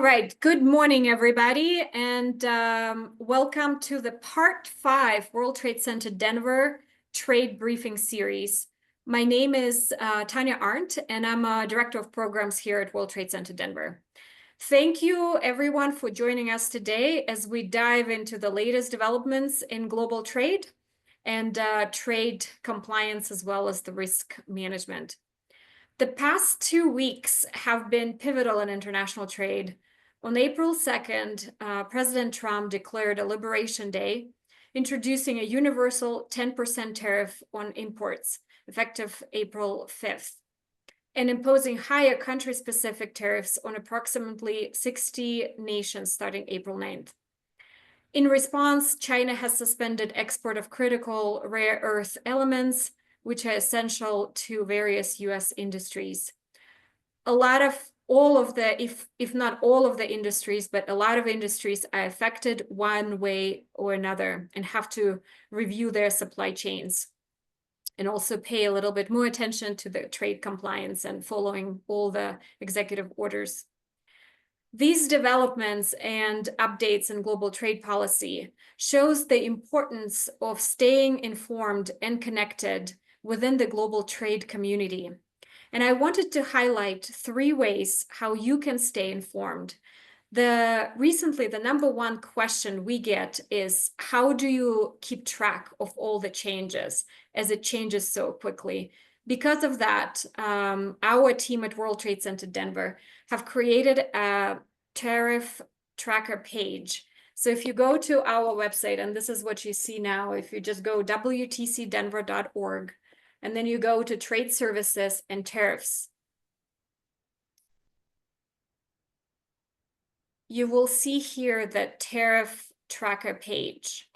right, good morning, everybody, and welcome to the Part 5 World Trade Center Denver Trade Briefing Series. My name is Tanya Arndt, and I'm a Director of Programs here at World Trade Center Denver. Thank you, everyone, for joining us today as we dive into the latest developments in global trade and trade compliance, as well as the risk management. The past 2 weeks have been pivotal in international trade. On April 2nd, President Trump declared a Liberation Day, introducing a universal 10% tariff on imports, effective April 5th, and imposing higher country-specific tariffs on approximately 60 nations starting April 9th. In response, China has suspended export of critical rare earth elements, which are essential to various U.S. industries. All of the, if not all of the industries, but a lot of industries are affected one way or another and have to review their supply chains and also pay a little bit more attention to the trade compliance and following all the executive orders. These developments and updates in global trade policy shows the importance of staying informed and connected within the global trade community. And I wanted to highlight 3 ways how you can stay informed. Recently, the number one question we get is, how do you keep track of all the changes as it changes so quickly? Because of that, our team at World Trade Center Denver have created a tariff tracker page. So if you go to our website, and this is what you see now, if you just go WTCdenver.org, and then you go to Trade Services and Tariffs, you will see here the tariff tracker page.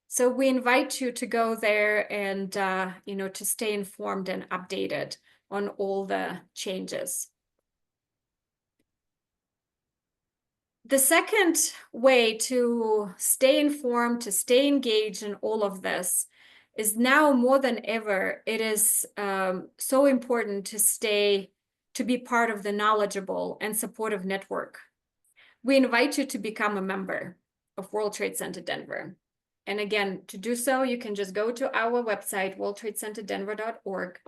So we invite you to go there and to stay informed and updated on all the changes. The second way to stay informed, to stay engaged in all of this, is now more than ever, it is so important to be part of the knowledgeable and supportive network. We invite you to become a member of World Trade Center Denver. And again, to do so, you can just go to our website, worldtradecenterdenver.org,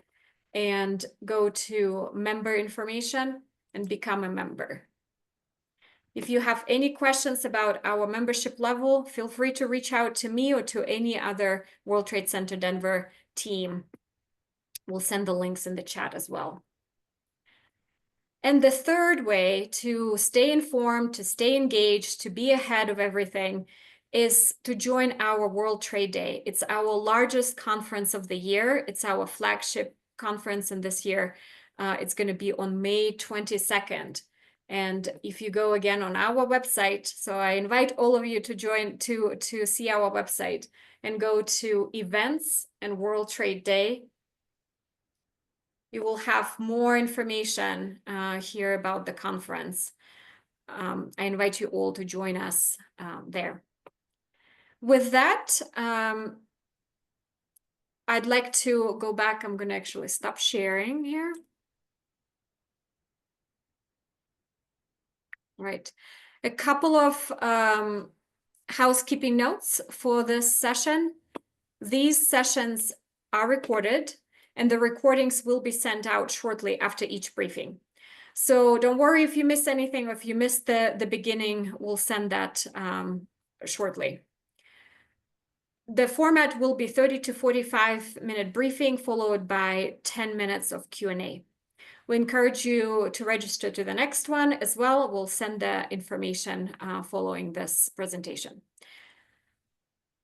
and go to member information and become a member. If you have any questions about our membership level, feel free to reach out to me or to any other World Trade Center Denver team. We'll send the links in the chat as well. And the third way to stay informed, to stay engaged, to be ahead of everything is to join our World Trade Day. It's our largest conference of the year. It's our flagship conference, and this year it's going to be on May 22nd. And if you go again on our website, so I invite all of you to join, to see our website and go to Events and World Trade Day. You will have more information here about the conference. I invite you all to join us there. With that, I'd like to go back. I'm going to actually stop sharing here. Right. A couple of housekeeping notes for this session. These sessions are recorded, and the recordings will be sent out shortly after each briefing. So don't worry if you miss anything, or if you missed the beginning, we'll send that shortly. The format will be 30 to 45-minute briefing, followed by 10 minutes of Q&A. We encourage you to register to the next one as well. We'll send the information following this presentation.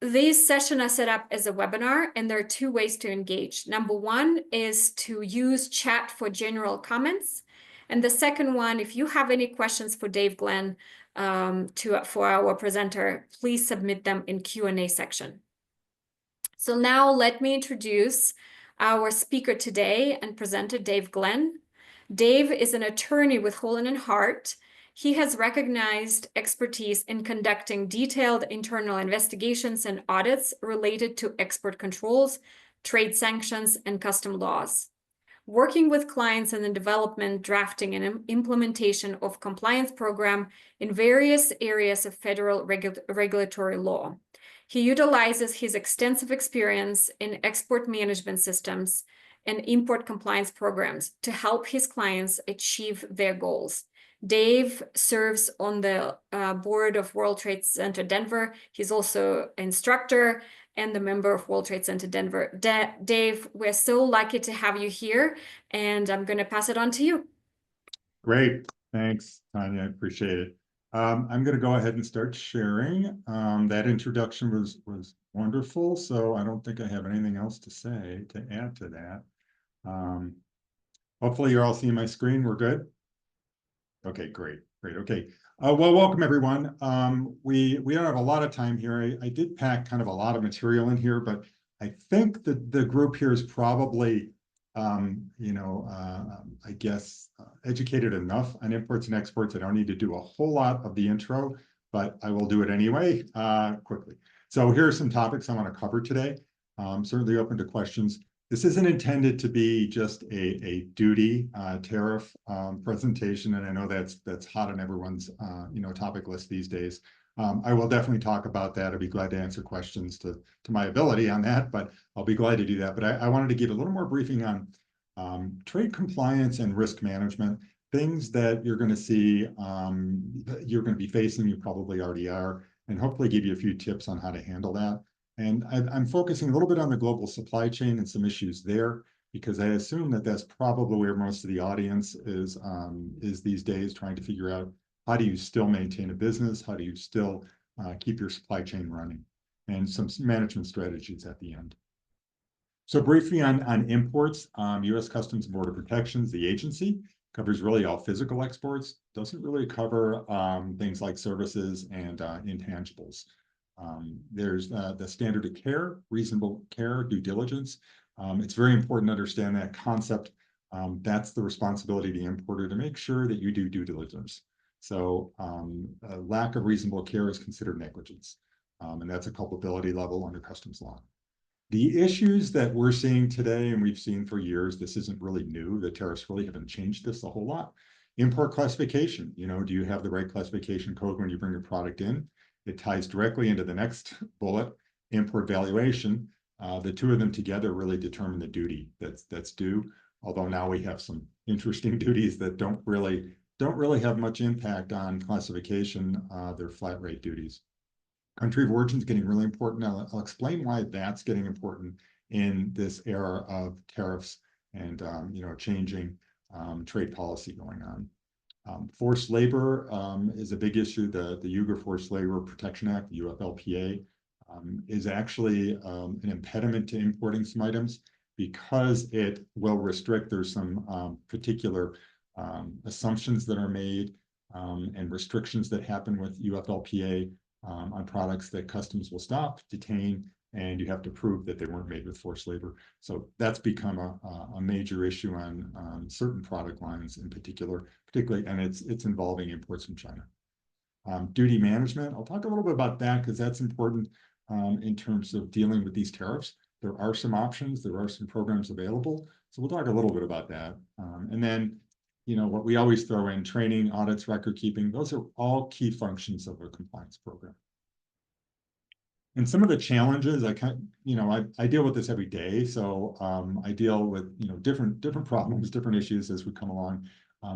These sessions are set up as a webinar, and there are 2 ways to engage. Number one is to use chat for general comments. And the second one, if you have any questions for Dave Glynn, for our presenter, please submit them in Q&A section. So now let me introduce our speaker today and presenter, Dave Glynn. Dave is an attorney with Holland & Hart. He has recognized expertise in conducting detailed internal investigations and audits related to export controls, trade sanctions, and custom laws. working with clients in the development, drafting, and implementation of compliance program in various areas of federal regulatory law. He utilizes his extensive experience in export management systems and import compliance programs to help his clients achieve their goals. Dave serves on the board of World Trade Center Denver. He's also an instructor and the member of World Trade Center Denver. Dave, we're so lucky to have you here, and I'm going to pass it on to you. Great. Thanks, Tanya. I appreciate it. I'm going to go ahead and start sharing. That introduction was wonderful, so I don't think I have anything else to say to add to that. Hopefully you're all seeing my screen. We're good? Okay, great. Okay. Well, welcome everyone. We don't have a lot of time here. I did pack kind of a lot of material in here, but I think that the group here is probably, I guess, educated enough on imports and exports. I don't need to do a whole lot of the intro, but I will do it anyway, quickly. So here are some topics I want to cover today. Certainly open to questions. This isn't intended to be just a duty tariff presentation, and I know that's hot on everyone's topic list these days. I will definitely talk about that. I'd be glad to answer questions to my ability on that, but I'll be glad to do that. But I wanted to give a little more briefing on trade compliance and risk management, things that you're going to see, you're going to be facing, you probably already are, and hopefully give you a few tips on how to handle that. And I'm focusing a little bit on the global supply chain and some issues there, because I assume that that's probably where most of the audience is these days, trying to figure out how do you still maintain a business, how do you still keep your supply chain running, and some management strategies at the end. So briefly on imports, U.S. Customs and Border Protections, the agency, covers really all physical exports, doesn't really cover things like services and intangibles. There's the standard of care, reasonable care, due diligence. It's very important to understand that concept. That's the responsibility of the importer to make sure that you do due diligence. So a lack of reasonable care is considered negligence, and that's a culpability level under customs law. The issues that we're seeing today, and we've seen for years, this isn't really new. The tariffs really haven't changed this a whole lot. Import classification, do you have the right classification code when you bring your product in? It ties directly into the next bullet, import valuation. The two of them together really determine the duty that's due. Although now we have some interesting duties that don't really have much impact on classification. They're flat rate duties. Country of origin is getting really important. Now, I'll explain why that's getting important in this era of tariffs and changing trade policy going on. Forced labor is a big issue. The Uyghur Forced Labor Protection Act, the UFLPA, is actually an impediment to importing some items because it will restrict. There's some particular assumptions that are made and restrictions that happen with UFLPA on products that customs will stop, detain, and you have to prove that they weren't made with forced labor. So that's become a major issue on certain product lines in particularly, and it's involving imports from China. Duty management, I'll talk a little bit about that because that's important in terms of dealing with these tariffs. There are some options, there are some programs available. So we'll talk a little bit about that. And then, what we always throw in, training, audits, record keeping, those are all key functions of a compliance program. And some of the challenges, I deal with this every day. So I deal with, different problems, different issues as we come along.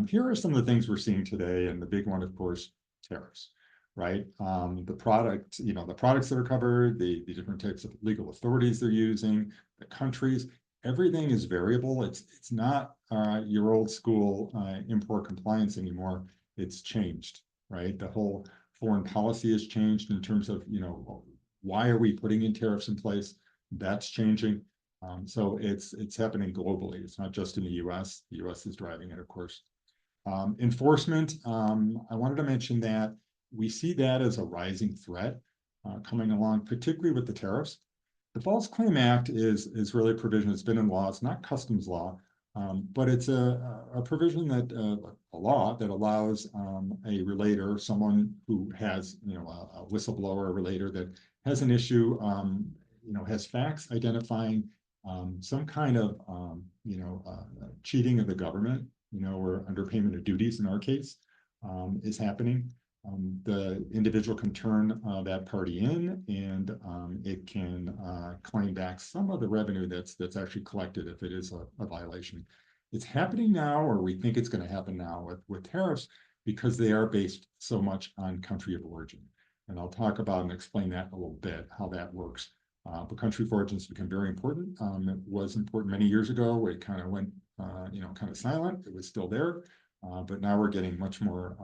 Here are some of the things we're seeing today. And the big one, of course, tariffs, right? The products that are covered, the different types of legal authorities they're using, the countries, everything is variable. It's not your old school import compliance anymore. It's changed, right? The whole foreign policy has changed in terms of, why are we putting in tariffs in place? That's changing. So it's happening globally. It's not just in the US. The US is driving it, of course. Enforcement, I wanted to mention that we see that as a rising threat coming along, particularly with the tariffs. The False Claim Act is really a provision that's been in law. It's not customs law, but it's a provision that a law that allows a relator, someone who has a whistleblower, a relator that has an issue, has facts identifying some kind of cheating of the government, or underpayment of duties in our case, is happening. The individual can turn that party in, and it can claim back some of the revenue that's actually collected if it is a violation. It's happening now, or we think it's going to happen now with tariffs, because they are based so much on country of origin. And I'll talk about and explain that a little bit, how that works. But country of origin has become very important. It was important many years ago. It kind of went, kind of silent. It was still there. But now we're getting much more,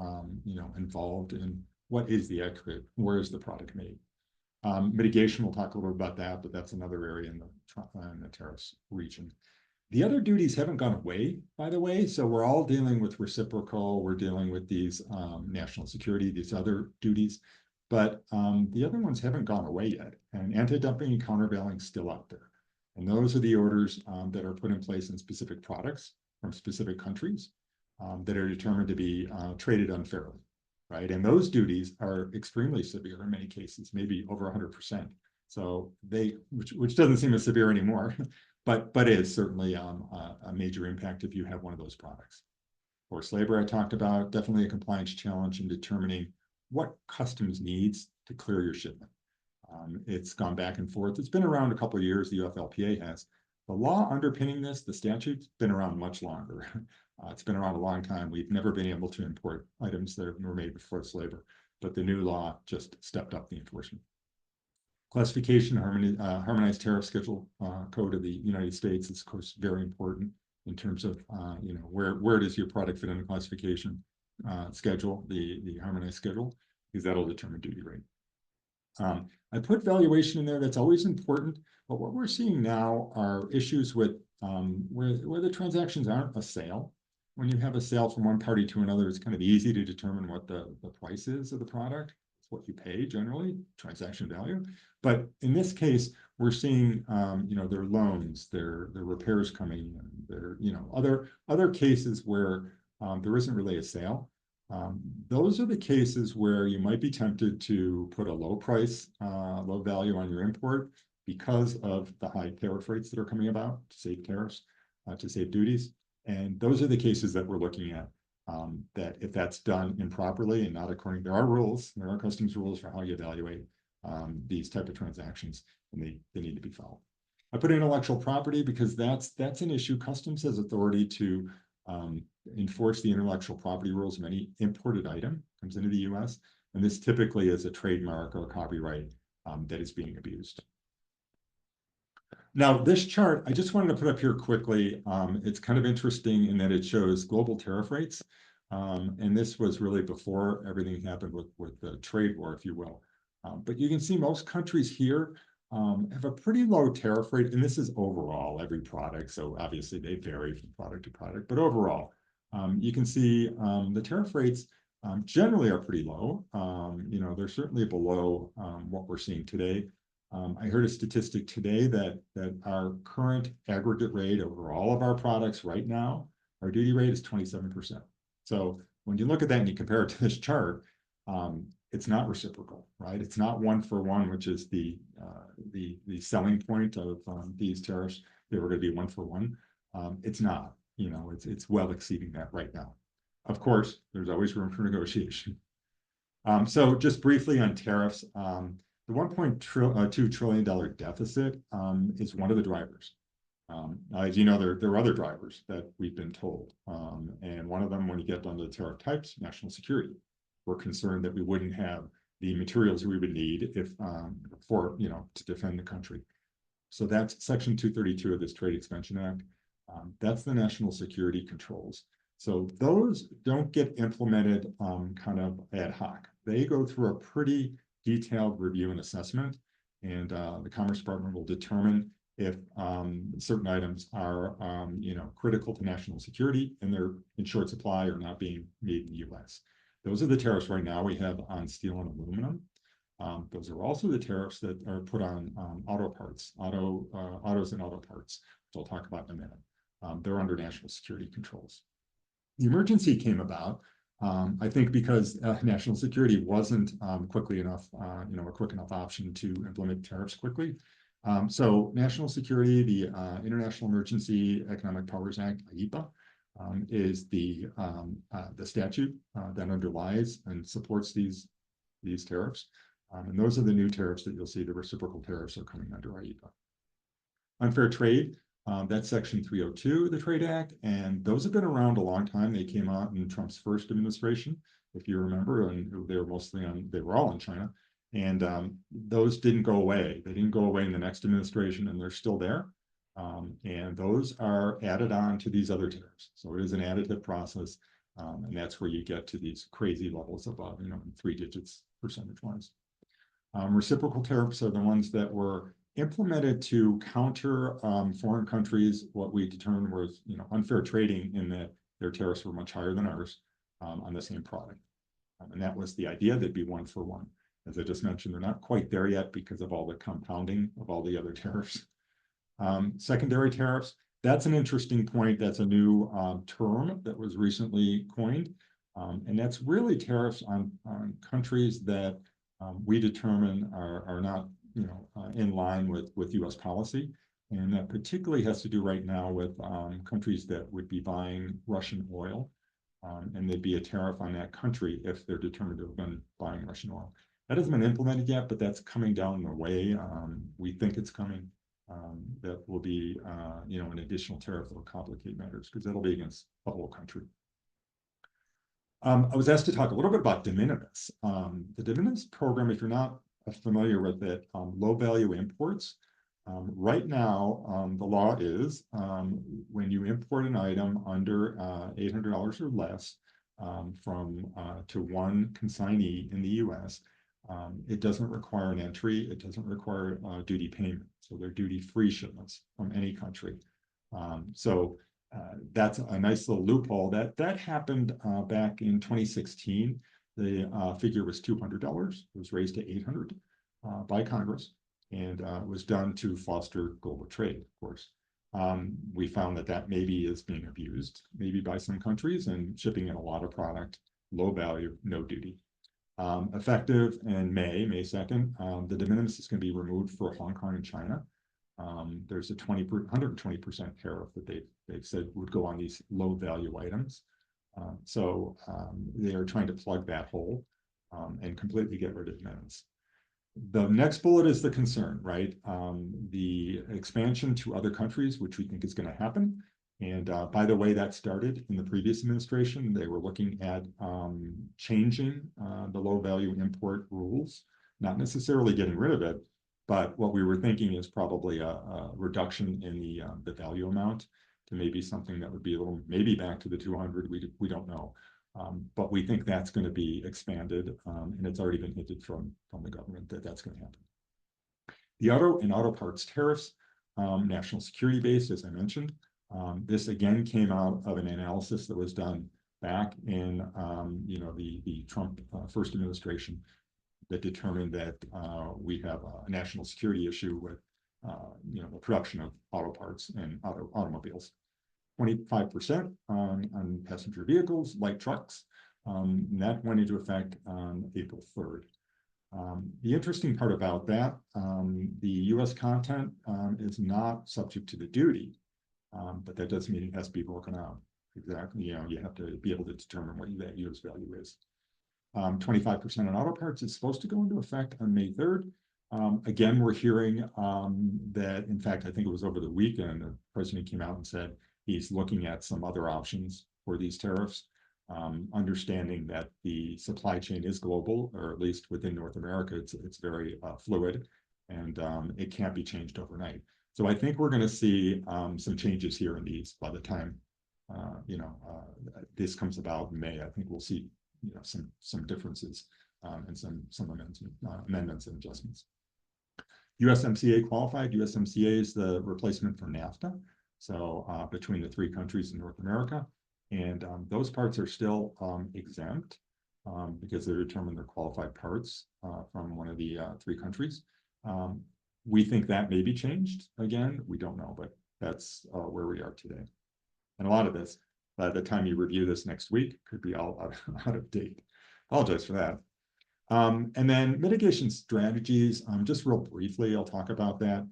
involved in what is the accurate, where is the product made. Mitigation, we'll talk a little bit about that, but that's another area in the tariffs region. The other duties haven't gone away, by the way. So we're all dealing with reciprocal. We're dealing with these national security, these other duties. But the other ones haven't gone away yet. And anti-dumping and countervailing still out there. And those are the orders that are put in place in specific products from specific countries that are determined to be traded unfairly, right? And those duties are extremely severe in many cases, maybe over 100%. So which doesn't seem as severe anymore, but is certainly a major impact if you have one of those products. Forced labor, I talked about, definitely a compliance challenge in determining what customs needs to clear your shipment. It's gone back and forth. It's been around a couple of years, the UFLPA has. The law underpinning this, the statute's been around much longer. It's been around a long time. We've never been able to import items that were made with forced labor, but the new law just stepped up the enforcement. Classification, harmonized tariff schedule code of the United States is, of course, very important in terms of, where does your product fit in the classification schedule, the harmonized schedule, because that'll determine duty rate. I put valuation in there. That's always important. But what we're seeing now are issues with where the transactions aren't a sale. When you have a sale from one party to another, it's kind of easy to determine what the price is of the product. It's what you pay generally, transaction value. But in this case, we're seeing, their loans, their repairs coming in, their, other cases where there isn't really a sale. Those are the cases where you might be tempted to put a low price, low value on your import because of the high tariff rates that are coming about to save tariffs, to save duties. And those are the cases that we're looking at, that if that's done improperly and not according, there are customs rules for how you evaluate these type of transactions, and they need to be followed. I put intellectual property because that's an issue. Customs has authority to enforce the intellectual property rules of any imported item comes into the US. And this typically is a trademark or a copyright that is being abused. Now, this chart, I just wanted to put up here quickly. It's kind of interesting in that it shows global tariff rates. And this was really before everything happened with the trade war, if you will. But you can see most countries here have a pretty low tariff rate. And this is overall every product. So obviously they vary from product to product. But overall, you can see the tariff rates generally are pretty low. They're certainly below what we're seeing today. I heard a statistic today that our current aggregate rate over all of our products right now, our duty rate is 27%. So when you look at that and you compare it to this chart, it's not reciprocal, right? It's not one for one, which is the selling point of these tariffs. They were going to be one for one. It's not. It's well exceeding that right now. Of course, there's always room for negotiation. So just briefly on tariffs, the $1.2 trillion deficit is one of the drivers. As you know, there are other drivers that we've been told. And one of them, when you get down to the tariff types, national security. We're concerned that we wouldn't have the materials we would need if to defend the country. So that's Section 232 of this Trade Expansion Act. That's the national security controls. So those don't get implemented kind of ad hoc. They go through a pretty detailed review and assessment, and the Commerce Department will determine if certain items are critical to national security and they're in short supply or not being made in the US. Those are the tariffs right now we have on steel and aluminum. Those are also the tariffs that are put on auto parts, autos and auto parts, which I'll talk about in a minute. They're under national security controls. The emergency came about, I think, because national security wasn't quickly enough, a quick enough option to implement tariffs quickly. So national security, the International Emergency Economic Powers Act, IEPA, is the statute that underlies and supports these tariffs. And those are the new tariffs that you'll see. The reciprocal tariffs are coming under IEPA. Unfair trade, that's Section 302 of the Trade Act, and those have been around a long time. They came out in Trump's first administration, if you remember, and they were all in China. And those didn't go away. They didn't go away in the next administration, and they're still there. And those are added on to these other tariffs. So it is an additive process, and that's where you get to these crazy levels above, in 3 digits percentage-wise. Reciprocal tariffs are the ones that were implemented to counter foreign countries what we determined was unfair trading, in that their tariffs were much higher than ours on the same product. And that was the idea. They'd be 1 for 1. As I just mentioned, they're not quite there yet because of all the compounding of all the other tariffs. Secondary tariffs, that's an interesting point. That's a new term that was recently coined. And that's really tariffs on countries that we determine are not in line with U.S. policy. And that particularly has to do right now with countries that would be buying Russian oil. And there'd be a tariff on that country if they're determined to have been buying Russian oil. That hasn't been implemented yet, but that's coming down the way. We think it's coming. That will be, an additional tariff that will complicate matters, because that'll be against the whole country. I was asked to talk a little bit about de minimis. The de minimis program, if you're not familiar with it, low value imports. Right now, the law is when you import an item under $800 or less to one consignee in the U.S., it doesn't require an entry. It doesn't require duty payment. So they're duty-free shipments from any country. So that's a nice little loophole. That happened back in 2016. The figure was $200. It was raised to $800 by Congress, and it was done to foster global trade, of course. We found that maybe is being abused, maybe by some countries, and shipping in a lot of product, low value, no duty. Effective in May 2nd, the de minimis is going to be removed for Hong Kong and China. There's a 120% tariff that they've said would go on these low value items. So they are trying to plug that hole and completely get rid of de minimis. The next bullet is the concern, right? The expansion to other countries, which we think is going to happen. And by the way, that started in the previous administration. They were looking at changing the low value import rules, not necessarily getting rid of it, but what we were thinking is probably a reduction in the value amount to maybe something that would be a little, maybe back to the 200. We don't know. But we think that's going to be expanded, and it's already been hinted from the government that that's going to happen. The auto and auto parts tariffs, national security based, as I mentioned. This again came out of an analysis that was done back in the Trump first administration that determined that we have a national security issue with the production of auto parts and automobiles. 25% on passenger vehicles, light trucks, and that went into effect on April 3rd. The interesting part about that, the U.S. content is not subject to the duty. But that doesn't mean it has to be broken out. Exactly, you have to be able to determine what that U.S. value is. 25% on auto parts is supposed to go into effect on May 3rd. Again, we're hearing that, in fact, I think it was over the weekend, the president came out and said he's looking at some other options for these tariffs, understanding that the supply chain is global, or at least within North America, it's very fluid, and it can't be changed overnight. So I think we're going to see some changes here in these by the time this comes about in May. I think we'll see some differences and some amendments and adjustments. USMCA qualified. USMCA is the replacement for NAFTA. So between the 3 countries in North America, and those parts are still exempt because they're determined they're qualified parts from one of the 3 countries. We think that may be changed again. We don't know, but that's where we are today. And a lot of this, by the time you review this next week, could be all out of date. Apologize for that. And then mitigation strategies, just real briefly, I'll talk about that.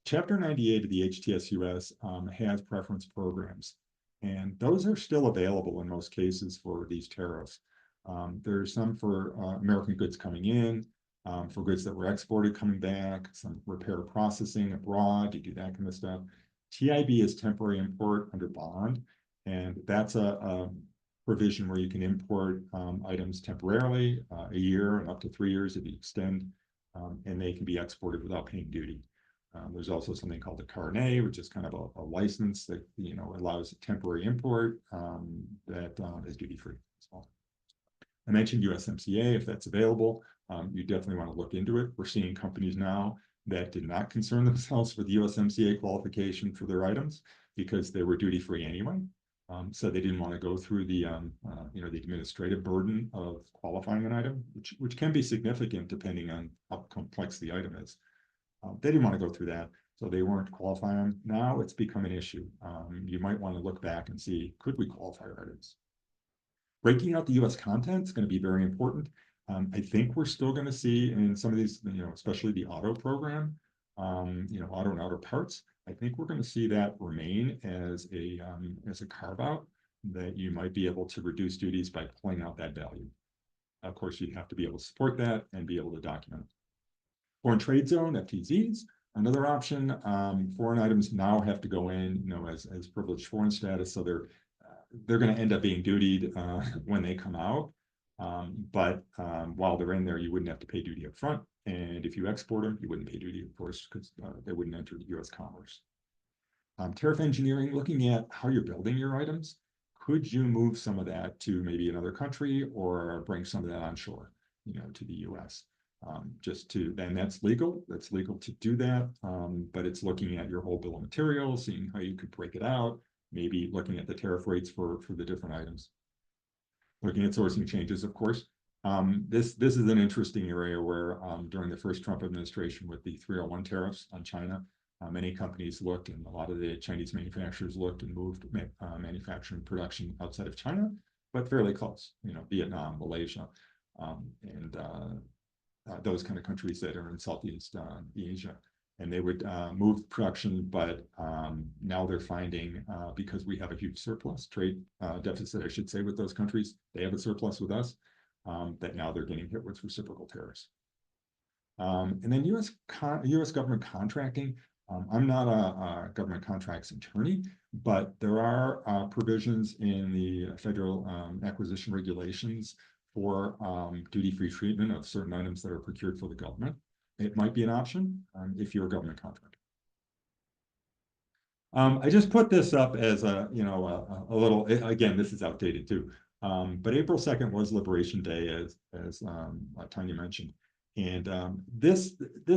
Chapter 98 of the HTSUS has preference programs, and those are still available in most cases for these tariffs. There's some for American goods coming in, for goods that were exported coming back, some repair processing abroad, you do that kind of stuff. TIB is temporary import under bond, and that's a provision where you can import items temporarily, a year and up to 3 years if you extend, and they can be exported without paying duty. There's also something called the carnet, which is kind of a license that allows a temporary import that is duty-free as well. I mentioned USMCA, if that's available, you definitely want to look into it. We're seeing companies now that did not concern themselves with USMCA qualification for their items because they were duty-free anyway. So they didn't want to go through the the administrative burden of qualifying an item, which can be significant depending on how complex the item is. They didn't want to go through that, so they weren't qualifying. Now it's become an issue. You might want to look back and see, could we qualify our items? Breaking out the U.S. content is going to be very important. I think we're still going to see in some of these, especially the auto program, auto and auto parts. I think we're going to see that remain as a carve out that you might be able to reduce duties by pulling out that value. Of course, you'd have to be able to support that and be able to document it. Foreign trade zone, FTZs, another option. Foreign items now have to go in, as privileged foreign status, so they're going to end up being dutied when they come out. But while they're in there, you wouldn't have to pay duty up front. And if you export them, you wouldn't pay duty, of course, because they wouldn't enter the U.S. commerce. Tariff engineering, looking at how you're building your items. Could you move some of that to maybe another country or bring some of that onshore, to the U.S.? Then that's legal. That's legal to do that. But it's looking at your whole bill of materials, seeing how you could break it out, maybe looking at the tariff rates for the different items. Looking at sourcing changes, of course. This is an interesting area where during the first Trump administration with the 301 tariffs on China, many companies looked, and a lot of the Chinese manufacturers looked and moved manufacturing production outside of China, but fairly close, Vietnam, Malaysia, and those kind of countries that are in Southeast Asia. And they would move production, but now they're finding, because we have a huge surplus, trade deficit, I should say, with those countries, they have a surplus with us, that now they're getting hit with reciprocal tariffs. And then U.S. government contracting. I'm not a government contracts attorney, but there are provisions in the federal acquisition regulations for duty-free treatment of certain items that are procured for the government. It might be an option if you're a government contractor. I just put this up as a little, again, this is outdated too. But April 2nd was Liberation Day, as Tanya mentioned. And this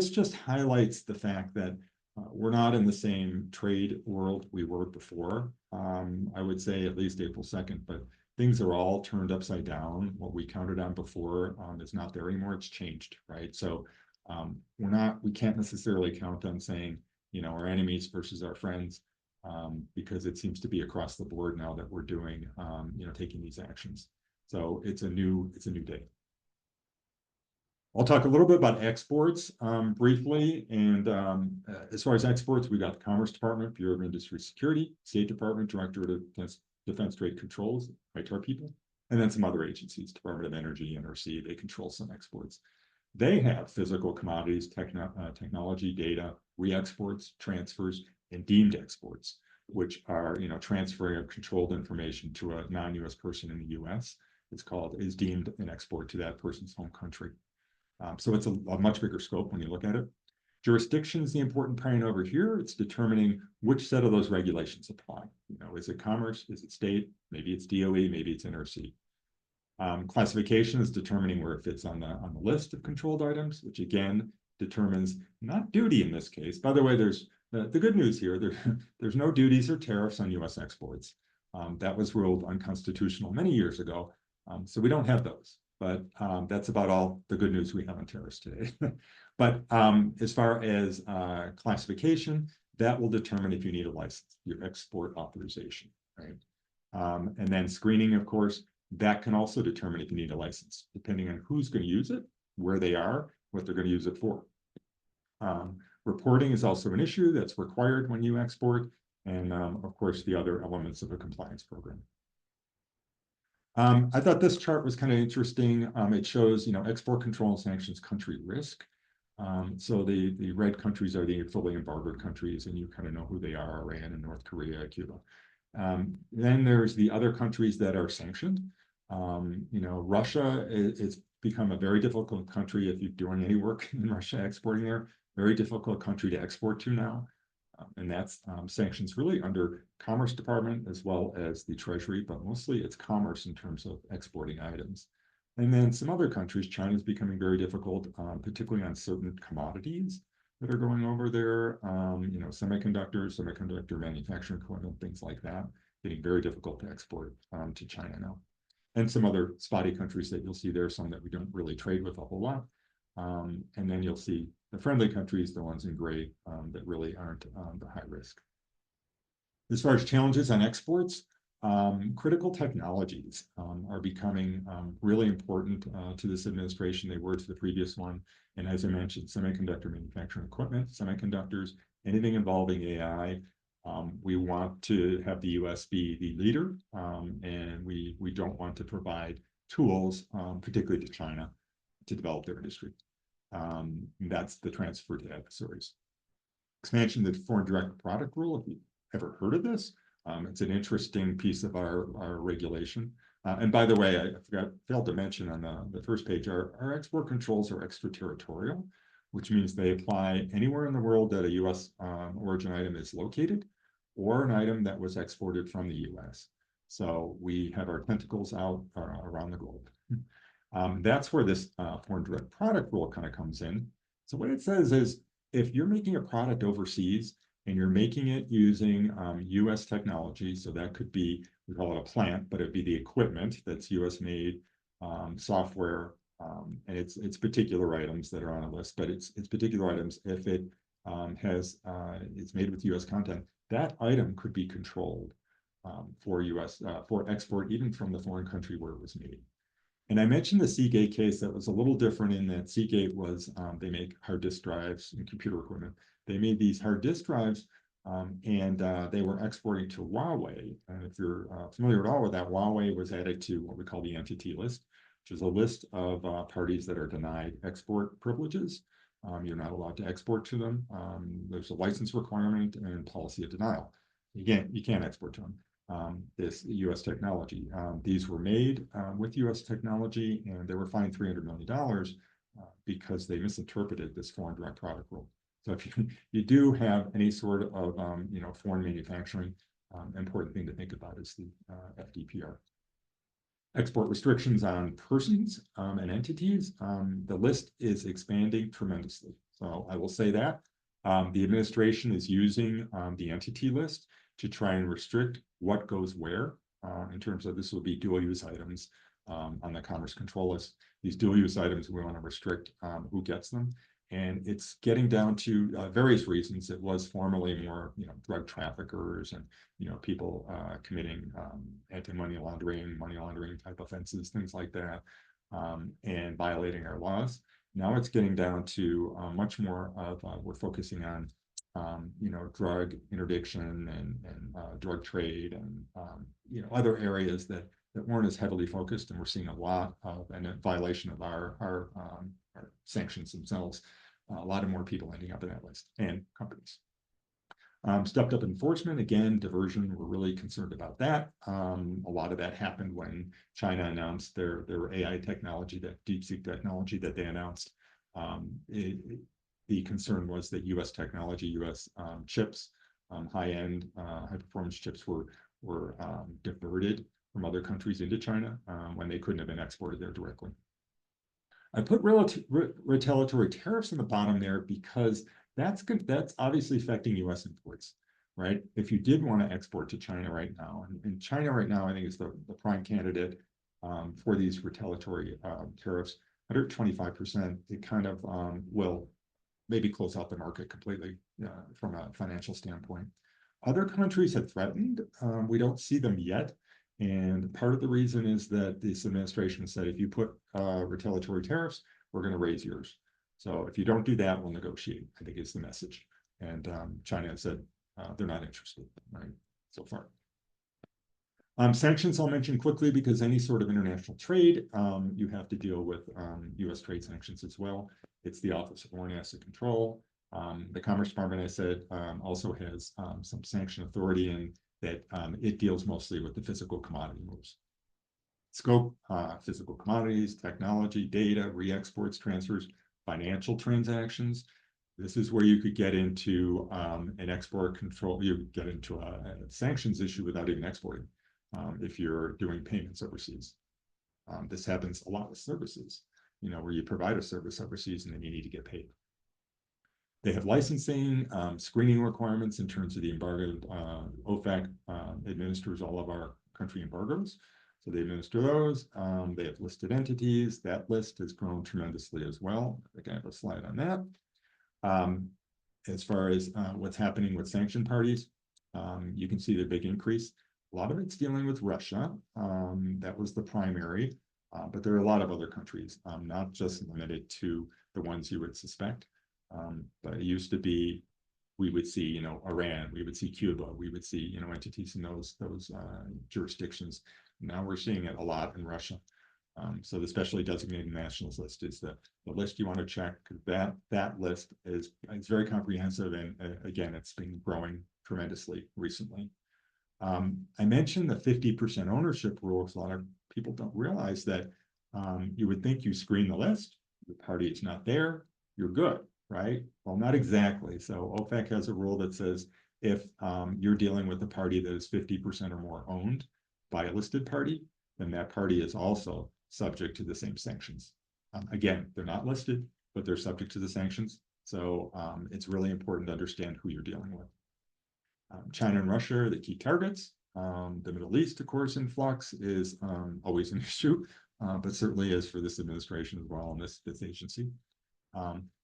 just highlights the fact that we're not in the same trade world we were before. I would say at least April 2nd, but things are all turned upside down. What we counted on before is not there anymore. It's changed, right? So we can't necessarily count on saying, our enemies versus our friends, because it seems to be across the board now that we're doing, taking these actions. So it's a new day. I'll talk a little bit about exports briefly. And as far as exports, we got the Commerce Department, Bureau of Industry Security, State Department, Directorate of Defense Trade Controls, right to our people, and then some other agencies, Department of Energy, NRC, they control some exports. They have physical commodities, technology, data, re-exports, transfers, and deemed exports, which are transferring of controlled information to a non-U.S. person in the U.S. is deemed an export to that person's home country. So it's a much bigger scope when you look at it. Jurisdiction is the important point over here. It's determining which set of those regulations apply. Is it commerce? Is it state? Maybe it's DOE, maybe it's NRC. Classification is determining where it fits on the list of controlled items, which again determines not duty in this case. By the way, there's the good news here. There's no duties or tariffs on U.S. exports. That was ruled unconstitutional many years ago. So we don't have those. But that's about all the good news we have on tariffs today. But as far as classification, that will determine if you need a license, your export authorization, right? And then screening, of course, that can also determine if you need a license, depending on who's going to use it, where they are, what they're going to use it for. Reporting is also an issue that's required when you export, and of course, the other elements of a compliance program. I thought this chart was kind of interesting. It shows, export control and sanctions country risk. So the red countries are the fully embargoed countries, and you kind of know who they are: Iran and North Korea, Cuba. Then there's the other countries that are sanctioned. Russia it's become a very difficult country if you're doing any work in Russia exporting there. Very difficult country to export to now. And that's sanctions really under Commerce Department as well as the Treasury, but mostly it's commerce in terms of exporting items. And then some other countries, China is becoming very difficult, particularly on certain commodities that are going over there. Semiconductors, semiconductor manufacturing equipment, things like that, getting very difficult to export to China now. And some other spotty countries that you'll see there, some that we don't really trade with a whole lot. And then you'll see the friendly countries, the ones in gray, that really aren't the high risk. As far as challenges on exports, critical technologies are becoming really important to this administration. They were to the previous one. And as I mentioned, semiconductor manufacturing equipment, semiconductors, anything involving AI. We want to have the US be the leader, and we don't want to provide tools, particularly to China, to develop their industry. That's the transfer to adversaries. Expansion of the foreign direct product rule. If you've ever heard of this, it's an interesting piece of our regulation. And by the way, I failed to mention on the first page, our export controls are extraterritorial, which means they apply anywhere in the world that a US origin item is located, or an item that was exported from the US. So we have our tentacles out around the globe. That's where this foreign direct product rule kind of comes in. So what it says is, if you're making a product overseas and you're making it using US technology, so that could be, we call it a plant, but it'd be the equipment that's US made, software, and it's particular items that are on a list, but it's particular items. If it it's made with US content, that item could be controlled for US for export, even from the foreign country where it was made. And I mentioned the Seagate case. That was a little different in that Seagate was, they make hard disk drives and computer equipment. They made these hard disk drives, and they were exporting to Huawei. And if you're familiar at all with that, Huawei was added to what we call the entity list, which is a list of parties that are denied export privileges. You're not allowed to export to them. There's a license requirement and policy of denial. Again, you can't export to them. This US technology. These were made with US technology, and they were fined $300 million because they misinterpreted this foreign direct product rule. So if you do have any sort of foreign manufacturing, important thing to think about is the FDPR. Export restrictions on persons and entities. The list is expanding tremendously. So I will say that the administration is using the entity list to try and restrict what goes where, in terms of, this will be dual use items on the commerce control list. These dual use items, we want to restrict who gets them. And it's getting down to various reasons. It was formerly more, drug traffickers and, people committing anti-money laundering, money laundering type offenses, things like that, and violating our laws. Now it's getting down to much more of, we're focusing on drug interdiction and drug trade and other areas that weren't as heavily focused, and we're seeing a lot of, and a violation of our sanctions themselves. A lot of more people ending up in that list, and companies. Stepped up enforcement, again, diversion. We're really concerned about that. A lot of that happened when China announced their AI technology, that DeepSeek technology that they announced. The concern was that US technology, US chips, high-end, high-performance chips were diverted from other countries into China when they couldn't have been exported there directly. I put retaliatory tariffs in the bottom there because that's obviously affecting US imports, right? If you did want to export to China right now, and China right now, I think is the prime candidate for these retaliatory tariffs, 125%, it kind of will maybe close out the market completely from a financial standpoint. Other countries have threatened. We don't see them yet. And part of the reason is that this administration said, if you put retaliatory tariffs, we're going to raise yours. So if you don't do that, we'll negotiate, I think is the message. And China said they're not interested, right, so far. Sanctions I'll mention quickly because any sort of international trade, you have to deal with US trade sanctions as well. It's the Office of Foreign Asset Control. The Commerce Department, I said, also has some sanction authority in that it deals mostly with the physical commodity moves. Scope, physical commodities, technology, data, re-exports, transfers, financial transactions. This is where you could get into an export control, you could get into a sanctions issue without even exporting if you're doing payments overseas. This happens a lot with services, where you provide a service overseas and then you need to get paid. They have licensing, screening requirements in terms of the embargoed. OFAC administers all of our country embargoes. So they administer those. They have listed entities. That list has grown tremendously as well. I think I have a slide on that. As far as what's happening with sanctioned parties, you can see the big increase. A lot of it's dealing with Russia. That was the primary, but there are a lot of other countries, not just limited to the ones you would suspect. But it used to be, we would see, Iran, we would see Cuba, we would see, entities in those jurisdictions. Now we're seeing it a lot in Russia. So the specially designated nationals list is the list you want to check. That list is very comprehensive, and again, it's been growing tremendously recently. I mentioned the 50% ownership rules. A lot of people don't realize that you would think you screen the list, the party is not there, you're good, right? Well, not exactly. So OFAC has a rule that says if you're dealing with a party that is 50% or more owned by a listed party, then that party is also subject to the same sanctions. Again, they're not listed, but they're subject to the sanctions. So it's really important to understand who you're dealing with. China and Russia are the key targets. The Middle East, of course, in flux is always an issue, but certainly is for this administration as well and this agency.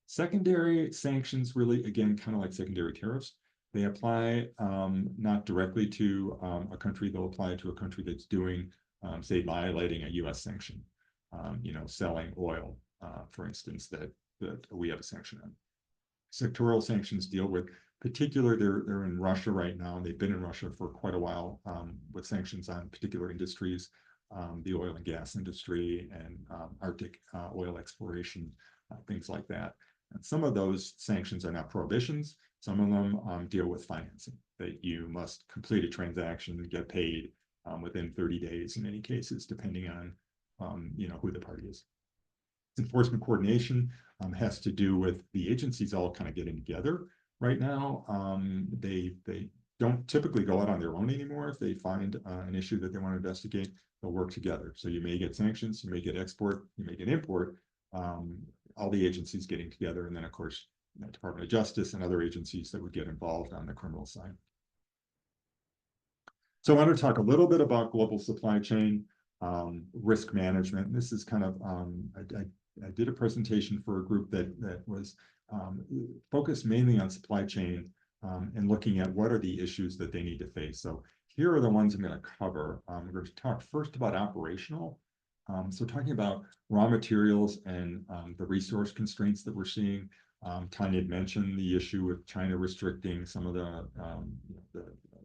Secondary sanctions really, again, kind of like secondary tariffs. They apply not directly to a country, they'll apply to a country that's doing, say, violating a US sanction, selling oil, for instance, that we have a sanction on. Sectoral sanctions deal with particular, they're in Russia right now, and they've been in Russia for quite a while with sanctions on particular industries, the oil and gas industry and Arctic oil exploration, things like that. And some of those sanctions are not prohibitions. Some of them deal with financing, that you must complete a transaction and get paid within 30 days in many cases, depending on who the party is. Enforcement coordination has to do with the agencies all kind of getting together right now. They don't typically go out on their own anymore. If they find an issue that they want to investigate, they'll work together. So you may get sanctions, you may get export, you may get import, all the agencies getting together, and then of course the Department of Justice and other agencies that would get involved on the criminal side. So I want to talk a little bit about global supply chain risk management. This is kind of I did a presentation for a group that was focused mainly on supply chain and looking at what are the issues that they need to face. So here are the ones I'm going to cover. We're going to talk first about operational. So talking about raw materials and the resource constraints that we're seeing. Tanya had mentioned the issue with China restricting some of the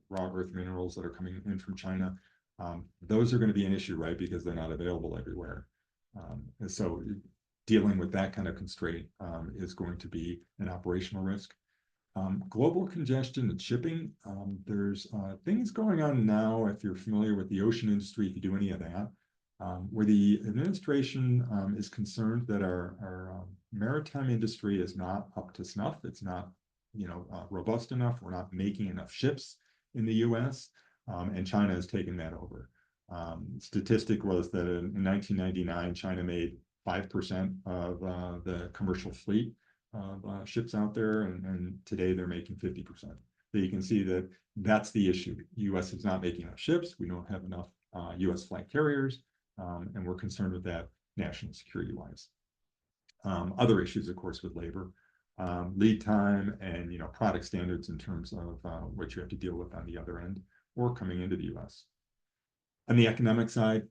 raw earth minerals that are coming in from China. Those are going to be an issue, right? Because they're not available everywhere. And so dealing with that kind of constraint is going to be an operational risk. Global congestion and shipping. There's things going on now, if you're familiar with the ocean industry, if you do any of that, where the administration is concerned that our maritime industry is not up to snuff. It's not, robust enough. We're not making enough ships in the U.S., and China has taken that over. Statistic was that in 1999, China made 5% of the commercial fleet of ships out there, and today they're making 50%. So you can see that that's the issue. The U.S. is not making enough ships. We don't have enough U.S. flag carriers, and we're concerned with that national security-wise. Other issues, of course, with labor, lead time, and product standards in terms of what you have to deal with on the other end or coming into the U.S. On the economic side,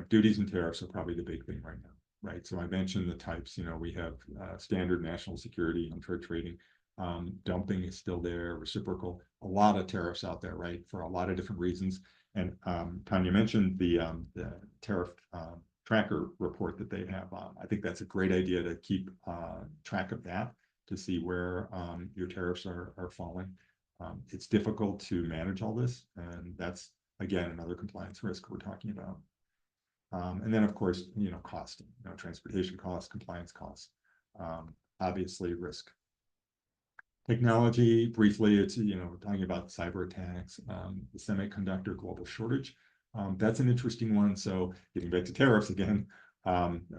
duties and tariffs are probably the big thing right now. right? So I mentioned the types, we have standard national security, unfair trading, dumping is still there, reciprocal, a lot of tariffs out there, right? For a lot of different reasons. And Tanya mentioned the tariff tracker report that they have. I think that's a great idea to keep track of that, to see where your tariffs are falling. It's difficult to manage all this, and that's, again, another compliance risk we're talking about. And then, of course, cost, transportation costs, compliance costs, obviously risk. Technology, briefly, it's, talking about cyber attacks, the semiconductor global shortage. That's an interesting one. So getting back to tariffs again,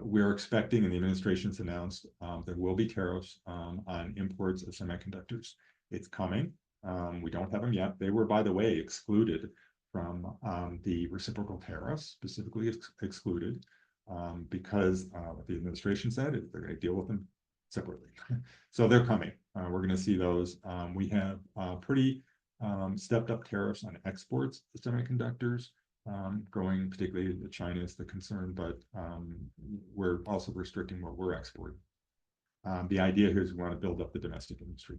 we're expecting, and the administration's announced, there will be tariffs on imports of semiconductors. It's coming. We don't have them yet. They were, by the way, excluded from the reciprocal tariffs, specifically excluded, because what the administration said is they're going to deal with them separately. So they're coming. We're going to see those. We have pretty stepped up tariffs on exports of semiconductors, going particularly to China is the concern, but we're also restricting what we're exporting. The idea here is we want to build up the domestic industry.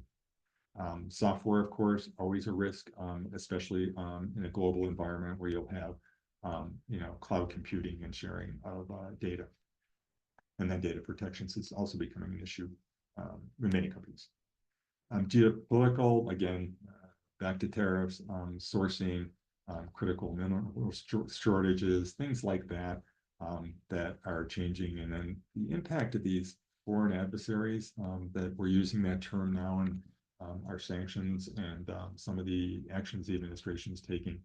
Software, of course, always a risk, especially in a global environment where you'll have, cloud computing and sharing of data. And then data protections is also becoming an issue in many companies. Geopolitical, again, back to tariffs, sourcing, critical mineral shortages, things like that, that are changing. And then the impact of these foreign adversaries, that we're using that term now in our sanctions and some of the actions the administration is taking.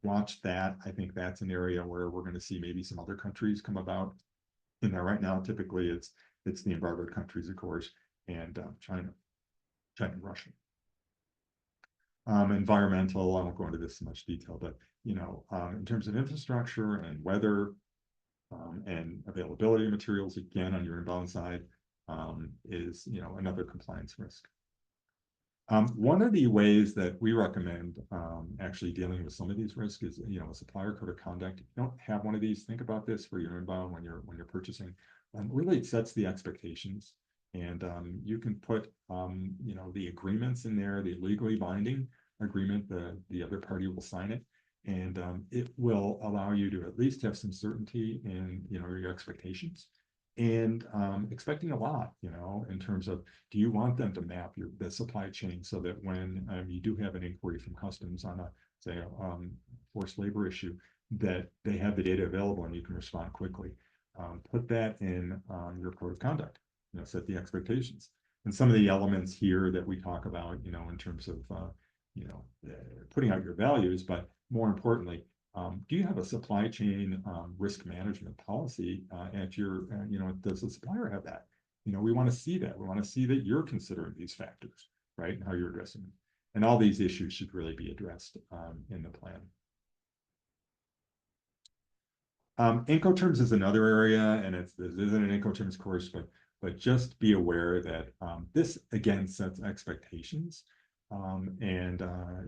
Watch that. I think that's an area where we're going to see maybe some other countries come about. Right now, typically it's the embargoed countries, of course, and China and Russia. Environmental, I won't go into this in much detail, but in terms of infrastructure and weather and availability of materials, again, on your inbound side, is another compliance risk. One of the ways that we recommend actually dealing with some of these risks is, a supplier code of conduct. If you don't have one of these, think about this for your inbound when you're purchasing. Really, it sets the expectations, and you can put the agreements in there, the legally binding agreement. The other party will sign it, and it will allow you to at least have some certainty in your expectations. And expecting a lot, in terms of, do you want them to map the supply chain so that when you do have an inquiry from customs on a forced labor issue, that they have the data available and you can respond quickly. Put that in your code of conduct, set the expectations. And some of the elements here that we talk about, in terms of putting out your values, but more importantly, do you have a supply chain risk management policy at your, does the supplier have that? We want to see that. We want to see that you're considering these factors, right? And how you're addressing them. And all these issues should really be addressed in the plan. Incoterms is another area, and this isn't an Incoterms course, but just be aware that this, again, sets expectations. And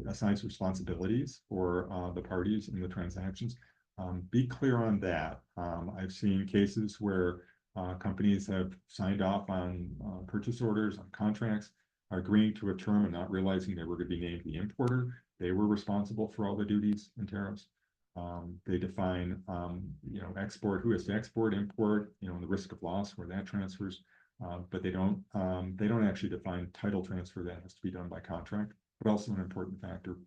assigns responsibilities for the parties in the transactions. Be clear on that. I've seen cases where companies have signed off on purchase orders, on contracts, agreeing to a term and not realizing they were going to be named the importer. They were responsible for all the duties and tariffs. They define, export, who has to export, import, and the risk of loss where that transfers. But they don't actually define title transfer. That has to be done by contract, but also an important factor.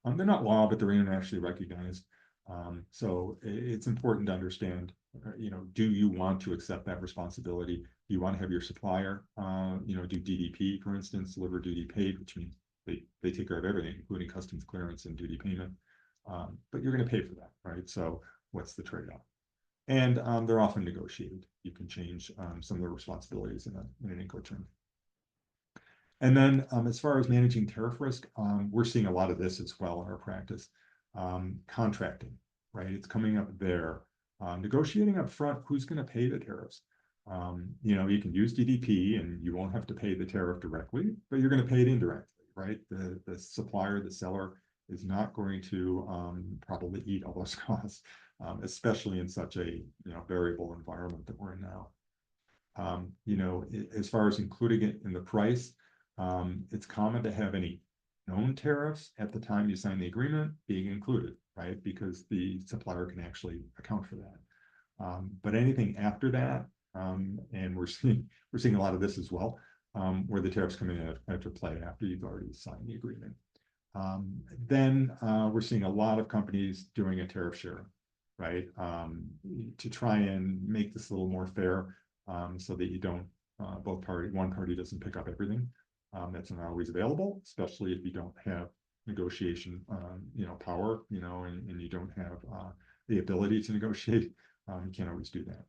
They're not law, but they're internationally recognized. So it's important to understand, do you want to accept that responsibility? Do you want to have your supplier, do DDP, for instance, deliver duty paid, which means they take care of everything, including customs clearance and duty payment. But you're going to pay for that, right? So what's the trade-off? And they're often negotiated. You can change some of the responsibilities in an Incoterm. And then as far as managing tariff risk, we're seeing a lot of this as well in our practice. Contracting, right? It's coming up there. Negotiating up front, who's going to pay the tariffs? You can use DDP and you won't have to pay the tariff directly, but you're going to pay it indirectly, right? The supplier, the seller is not going to probably eat all those costs. especially in such a variable environment that we're in now. As far as including it in the price, it's common to have any known tariffs at the time you sign the agreement being included, right? Because the supplier can actually account for that. But anything after that, and we're seeing a lot of this as well, where the tariffs come in after play after you've already signed the agreement. Then we're seeing a lot of companies doing a tariff share, right? To try and make this a little more fair, so that you don't one party doesn't pick up everything. That's not always available, especially if you don't have negotiation power, and you don't have the ability to negotiate. You can't always do that.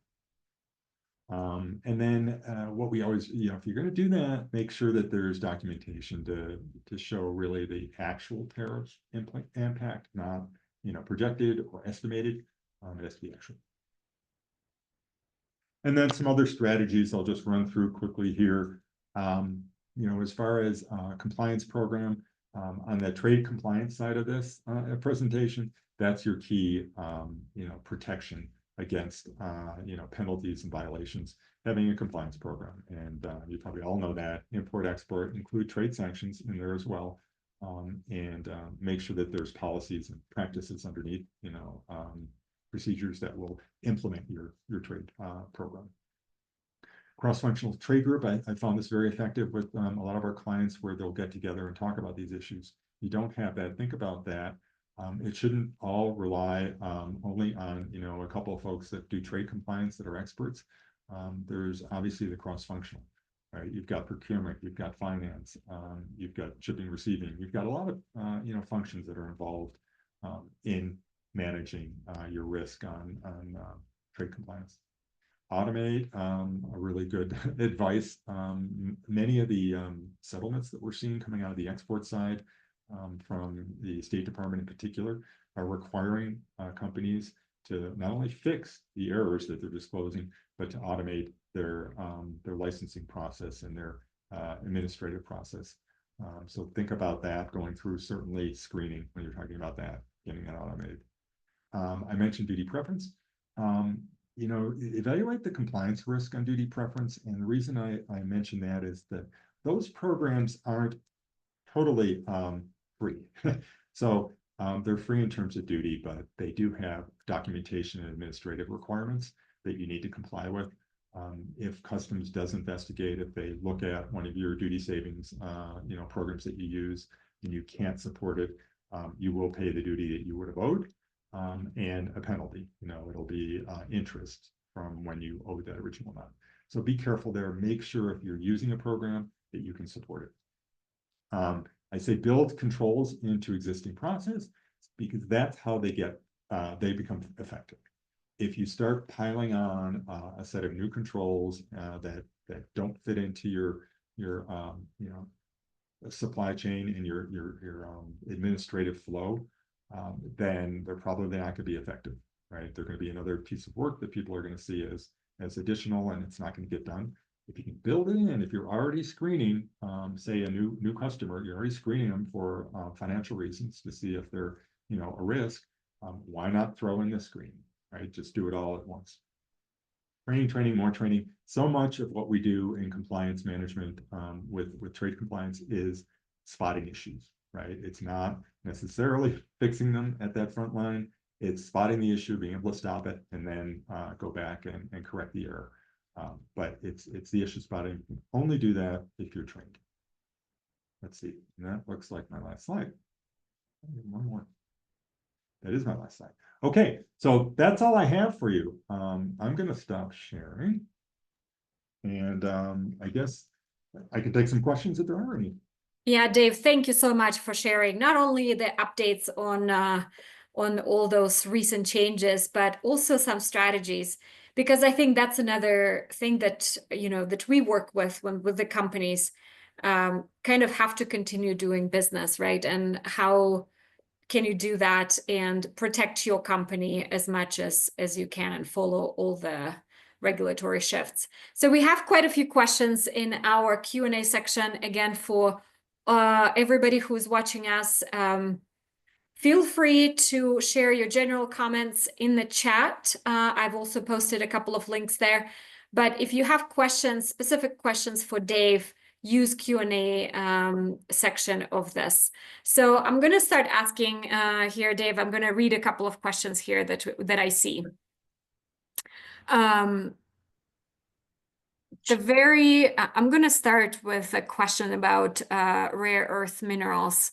And then what we always, if you're going to do that, make sure that there's documentation to show really the actual tariff impact, not projected or estimated. It has to be actual. And then some other strategies I'll just run through quickly here. As far as compliance program, on the trade compliance side of this presentation, that's your key, protection against, penalties and violations, having a compliance program. And you probably all know that import-export include trade sanctions in there as well. And make sure that there's policies and practices underneath, procedures that will implement your trade program. Cross-functional trade group, I found this very effective with a lot of our clients, where they'll get together and talk about these issues. You don't have that, think about that. It shouldn't all rely only on a couple of folks that do trade compliance that are experts. There's obviously the cross-functional, right? You've got procurement, you've got finance, you've got shipping, receiving, you've got a lot of functions that are involved in managing your risk on trade compliance. Automate, a really good advice. Many of the settlements that we're seeing coming out of the export side, from the State Department in particular, are requiring companies to not only fix the errors that they're disclosing, but to automate their licensing process and their administrative process. So think about that going through, certainly screening when you're talking about that, getting that automated. I mentioned duty preference. Evaluate the compliance risk on duty preference. And the reason I mention that is that those programs aren't totally free. So they're free in terms of duty, but they do have documentation and administrative requirements that you need to comply with. If customs does investigate, if they look at one of your duty savings programs that you use and you can't support it, you will pay the duty that you would have owed. And a penalty, it'll be interest from when you owed that original amount. So be careful there. Make sure if you're using a program that you can support it. I say build controls into existing process, because that's how they become effective. If you start piling on a set of new controls that don't fit into your supply chain and your administrative flow, then they're probably not going to be effective, right? They're going to be another piece of work that people are going to see as additional, and it's not going to get done. If you can build it in, if you're already screening, say a new customer, you're already screening them for financial reasons to see if they're a risk. Why not throw in the screen, right? Just do it all at once. Training, more training. So much of what we do in compliance management with trade compliance is spotting issues, right? It's not necessarily fixing them at that front line. It's spotting the issue, being able to stop it, and then go back and correct the error. But it's the issue spotting. You can only do that if you're trained. Let's see. And that looks like my last slide. One more. That is my last slide. Okay, so that's all I have for you. I'm going to stop sharing. And I guess I can take some questions if there are any. Yeah, Dave, thank you so much for sharing not only the updates on all those recent changes, but also some strategies, because I think that's another thing that that we work with with the companies, kind of have to continue doing business, right? And how can you do that and protect your company as much as you can and follow all the regulatory shifts? So we have quite a few questions in our Q&A section. Again, for everybody who's watching us, Feel free to share your general comments in the chat. I've also posted a couple of links there. But if you have questions, specific questions for Dave, use Q&A section of this. So I'm going to start asking here, Dave. I'm going to read a couple of questions here that I see. I'm going to start with a question about rare earth minerals.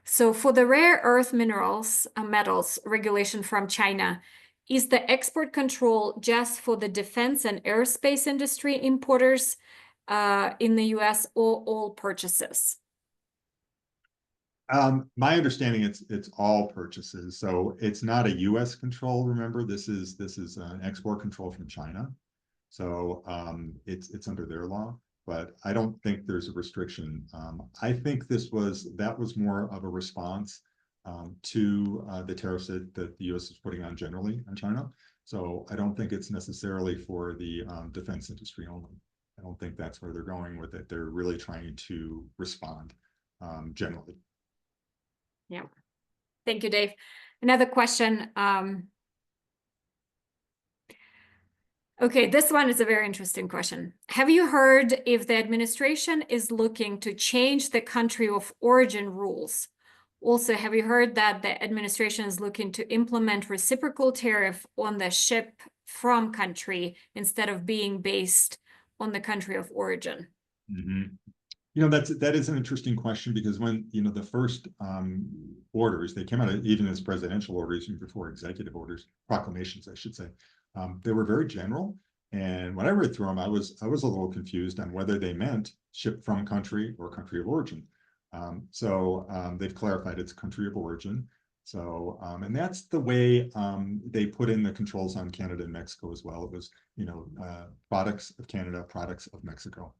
So for the rare earth minerals, metals regulation from China, is the export control just for the defense and aerospace industry importers in the US or all purchases? My understanding, it's all purchases. So it's not a US control. Remember, this is an export control from China. So it's under their law, but I don't think there's a restriction. I think that was more of a response to the tariffs that the US is putting on generally on China. So I don't think it's necessarily for the defense industry only. I don't think that's where they're going with it. They're really trying to respond generally. Yeah. Thank you, Dave. Another question. Okay, this one is a very interesting question. Have you heard if the administration is looking to change the country of origin rules? Also, have you heard that the administration is looking to implement reciprocal tariff on the ship from country instead of being based on the country of origin? Mm-hmm. That is an interesting question, because when the first orders, they came out even as presidential orders, even before executive orders, proclamations, I should say. They were very general, and when I read through them, I was a little confused on whether they meant ship from country or country of origin. They've clarified it's country of origin. So and that's the way they put in the controls on Canada and Mexico as well. It was products of Canada, products of Mexico,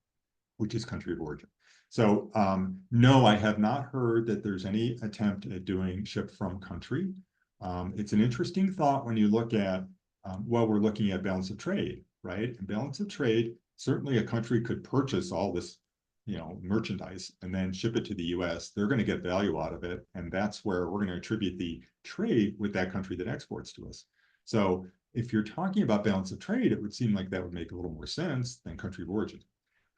which is country of origin. So no, I have not heard that there's any attempt at doing ship from country. It's an interesting thought when you look at, we're looking at balance of trade, right? And balance of trade, certainly a country could purchase all this, merchandise and then ship it to the US. They're going to get value out of it. And that's where we're going to attribute the trade with that country that exports to us. So if you're talking about balance of trade, it would seem like that would make a little more sense than country of origin.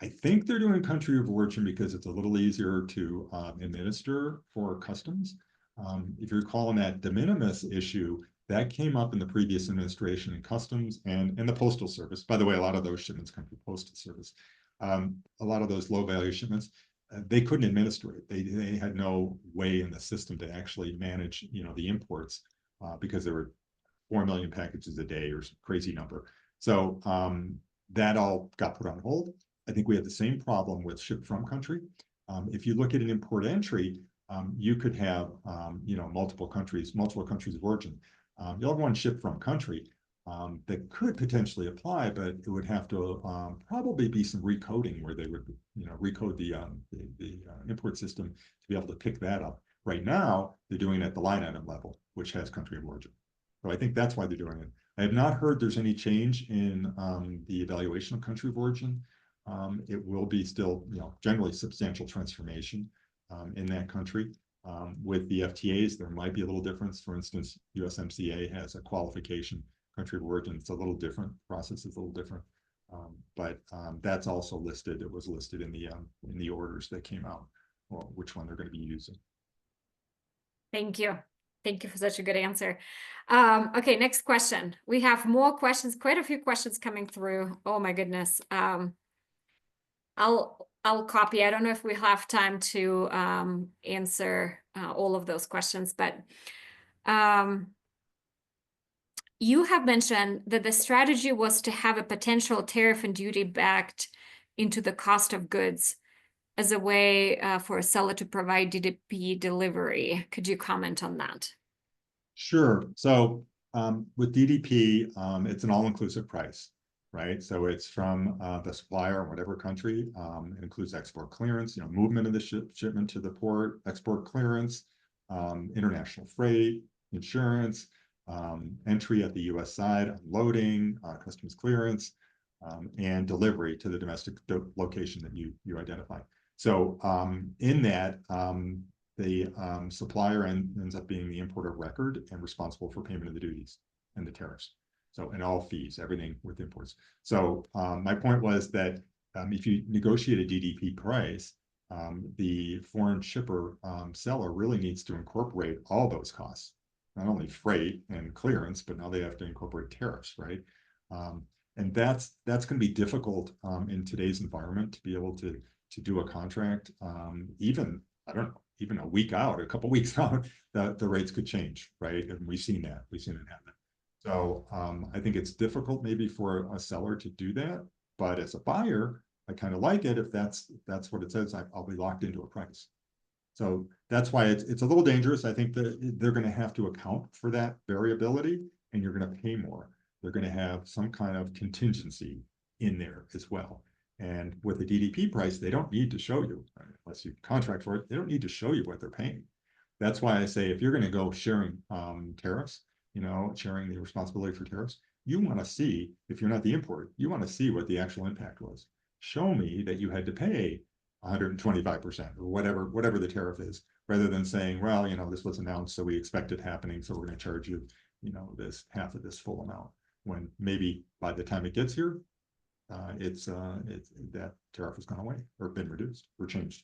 I think they're doing country of origin because it's a little easier to administer for customs. If you're calling that de minimis issue, that came up in the previous administration in customs and the postal service. By the way, a lot of those shipments come from postal service. A lot of those low value shipments, they couldn't administer it. They had no way in the system to actually manage, the imports because there were 4 million packages a day or some crazy number. So that all got put on hold. I think we have the same problem with ship from country. If you look at an import entry, you could have multiple countries of origin. You'll have one ship from country that could potentially apply, but it would have to probably be some recoding where they would recode the import system to be able to pick that up. Right now, they're doing it at the line item level, which has country of origin. So I think that's why they're doing it. I have not heard there's any change in the evaluation of country of origin. It will be still, generally substantial transformation in that country. With the FTAs, there might be a little difference. For instance, USMCA has a qualification country of origin. It's a little different. Process is a little different, but that's also listed. It was listed in the orders that came out, or which one they're going to be using. Thank you. Thank you for such a good answer. Okay, next question. We have more questions, quite a few questions coming through. Oh my goodness. I'll copy. I don't know if we have time to answer all of those questions, but you have mentioned that the strategy was to have a potential tariff and duty backed into the cost of goods as a way for a seller to provide DDP delivery. Could you comment on that? Sure. So with DDP, it's an all-inclusive price, right? So it's from the supplier in whatever country. It includes export clearance, movement of the shipment to the port, export clearance, international freight, insurance, entry at the US side, unloading, customs clearance, and delivery to the domestic location that you identify. So in that, the supplier ends up being the importer of record and responsible for payment of the duties and the tariffs. So, and all fees, everything with imports. So my point was that if you negotiate a DDP price, the foreign shipper seller really needs to incorporate all those costs, not only freight and clearance, but now they have to incorporate tariffs, right? And that's going to be difficult in today's environment to be able to do a contract. Even, I don't know, even a week out, a couple weeks out, the rates could change, right? And we've seen that happen. So I think it's difficult maybe for a seller to do that, but as a buyer, I kind of like it if that's what it says. I'll be locked into a price. So that's why it's a little dangerous. I think that they're going to have to account for that variability, and you're going to pay more. They're going to have some kind of contingency in there as well. And with the DDP price, they don't need to show you, unless you contract for it, they don't need to show you what they're paying. That's why I say if you're going to go sharing tariffs, sharing the responsibility for tariffs, you want to see, if you're not the importer, you want to see what the actual impact was. Show me that you had to pay 125% or whatever the tariff is, rather than saying, well, this was announced, so we expect it happening, so we're going to charge you, this half of this full amount. When maybe by the time it gets here, it's that tariff has gone away or been reduced or changed.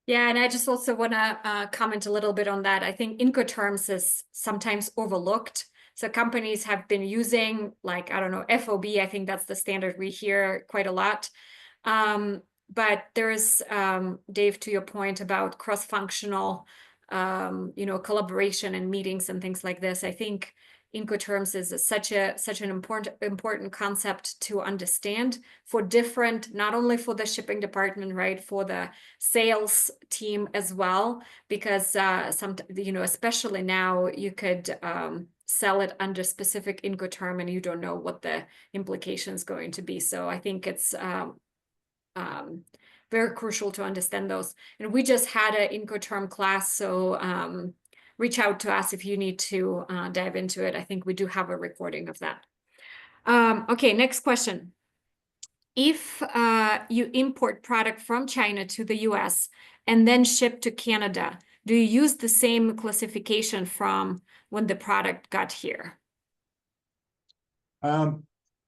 Yeah, and I just also want to comment a little bit on that. I think Incoterms is sometimes overlooked. So companies have been using, like, I don't know, FOB. I think that's the standard we hear quite a lot. But there's, Dave, to your point about cross-functional, collaboration and meetings and things like this. I think Incoterms is such an important concept to understand for different, not only for the shipping department, right, for the sales team as well, because especially now you could sell it under specific Incoterm and you don't know what the implication is going to be. So I think it's very crucial to understand those. And we just had an Incoterm class, so reach out to us if you need to dive into it. I think we do have a recording of that. Okay, next question. If you import product from China to the US and then ship to Canada, do you use the same classification from when the product got here?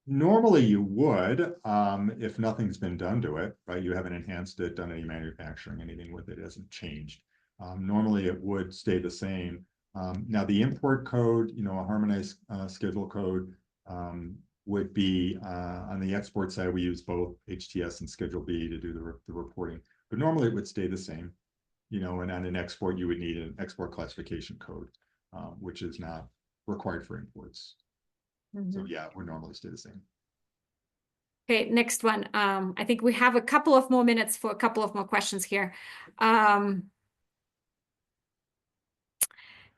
Normally you would, if nothing's been done to it, right? You haven't enhanced it, done any manufacturing, anything with it hasn't changed. Normally it would stay the same. Now the import code, a harmonized schedule code would be on the export side, we use both HTS and Schedule B to do the reporting, but normally it would stay the same, and on an export, you would need an export classification code, which is not required for imports. So yeah, it would normally stay the same. Okay, next one. I think we have a couple of more minutes for a couple of more questions here.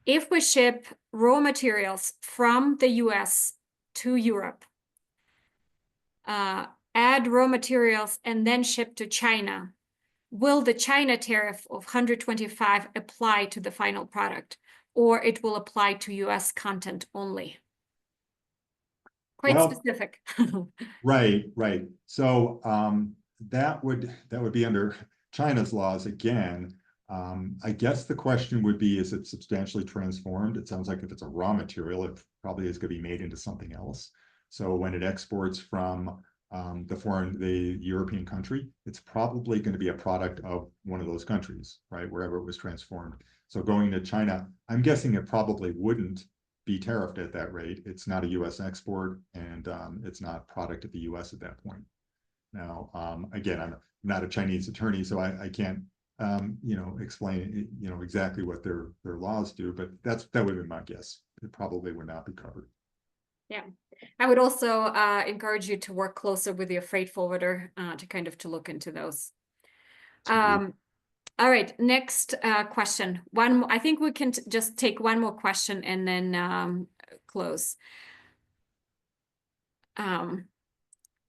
If we ship raw materials from the US to Europe, add raw materials and then ship to China, will the China tariff of 125 apply to the final product, or it will apply to US content only? Quite specific. Right. So that would be under China's laws again. I guess the question would be, is it substantially transformed? It sounds like if it's a raw material, it probably is going to be made into something else. So when it exports from the European country, it's probably going to be a product of one of those countries, right? Wherever it was transformed. So going to China, I'm guessing it probably wouldn't be tariffed at that rate. It's not a US export, and it's not product of the US at that point. Now, again, I'm not a Chinese attorney, so I can't explain exactly what their laws do, but that would be my guess. It probably would not be covered. Yeah, I would also encourage you to work closer with your freight forwarder to look into those. All right, next question. I think we can just take one more question and then close.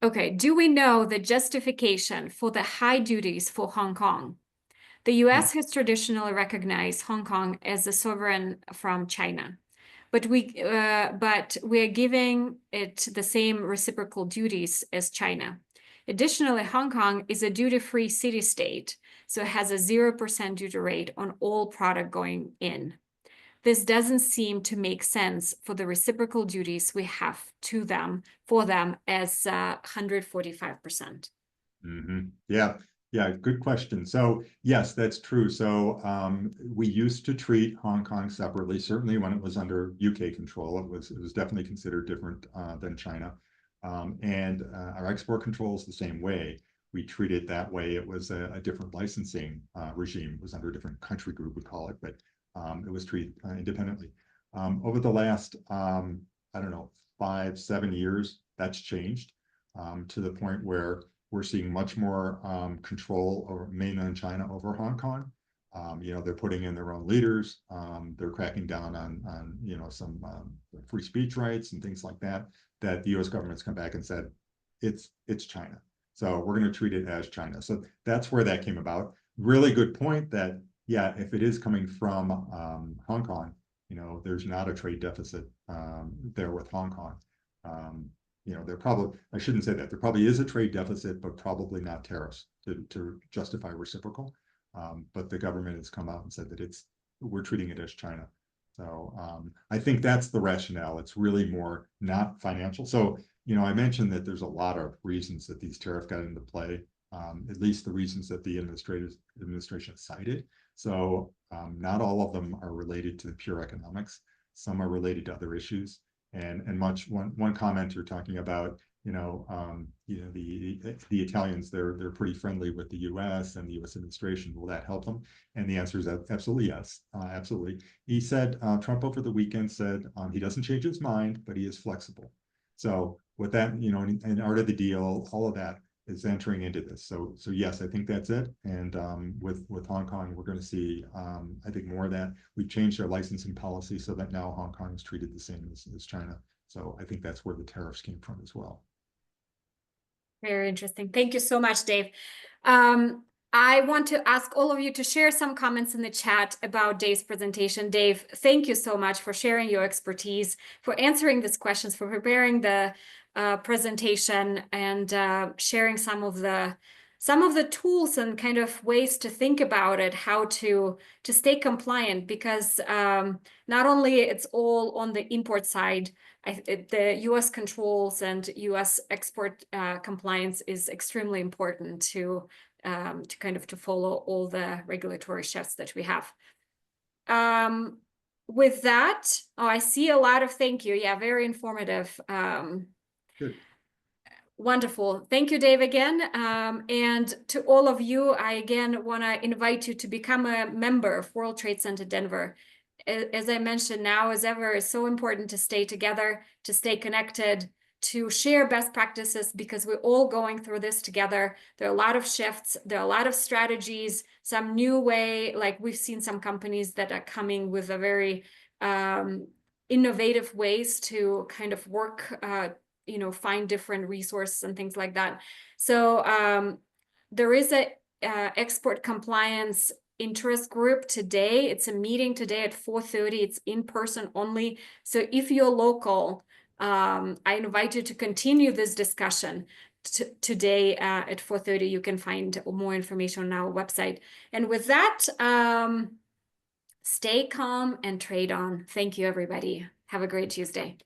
Okay, do we know the justification for the high duties for Hong Kong? The US has traditionally recognized Hong Kong as a sovereign from China, but we are giving it the same reciprocal duties as China. Additionally, Hong Kong is a duty-free city-state, so it has a 0% duty rate on all product going in. This doesn't seem to make sense for the reciprocal duties we have for them as 145%. Yeah, yeah, good question. So yes, that's true. So we used to treat Hong Kong separately. Certainly when it was under UK control, it was definitely considered different than China. And our export control is the same way. We treat it that way. It was a different licensing regime. It was under a different country group, we call it, but it was treated independently. Over the last, I don't know, 5-7 years, that's changed to the point where we're seeing much more control over mainland China over Hong Kong. You know, they're putting in their own leaders. They're cracking down on you know, some free speech rights and things like that. That the U.S. government's come back and said it's China, so we're going to treat it as China. So that's where that came about. Really good point. That yeah, if it is coming from Hong Kong, you know, there's not a trade deficit there with Hong Kong. You know, I shouldn't say that. There probably is a trade deficit, but probably not tariffs to justify reciprocal. But the government has come out and said that we're treating it as China. So I think that's the rationale. It's really more not financial. So, you know, I mentioned that there's a lot of reasons that these tariffs got into play, at least the reasons that the administration cited. So not all of them are related to the pure economics. Some are related to other issues. And one commenter talking about, you know, the Italians, they're pretty friendly with the U.S. and the U.S. administration. Will that help them? And the answer is absolutely yes, absolutely. He said Trump over the weekend said he doesn't change his mind, but he is flexible. So with that, you know, and art of the deal, all of that is entering into this. So yes, I think that's it. And with Hong Kong, we're going to see, I think, more of that. We've changed our licensing policy so that now Hong Kong is treated the same as China. So I think that's where the tariffs came from as well. Very interesting. Thank you so much, Dave. I want to ask all of you to share some comments in the chat about Dave's presentation. Dave, thank you so much for sharing your expertise, for answering these questions, for preparing the presentation, and sharing some of the tools and kind of ways to think about it, how to stay compliant, because not only it's all on the import side, the U.S. controls and U.S. export compliance is extremely important to follow all the regulatory shifts that we have. With that, I see a lot of thank you. Yeah, very informative. Good. Wonderful. Thank you, Dave, again. And to all of you, I again want to invite you to become a member of World Trade Center Denver. As I mentioned, now as ever, it's so important to stay together, to stay connected, to share best practices, because we're all going through this together. There are a lot of shifts. There are a lot of strategies, some new way, like we've seen some companies that are coming with a very innovative ways to kind of work, you know, find different resources and things like that. So there is a export compliance interest group today. It's a meeting today at 4:30. It's in person only. So if you're local, I invite you to continue this discussion today at 4:30. You can find more information on our website. And with that, stay calm and trade on. Thank you, everybody. Have a great Tuesday.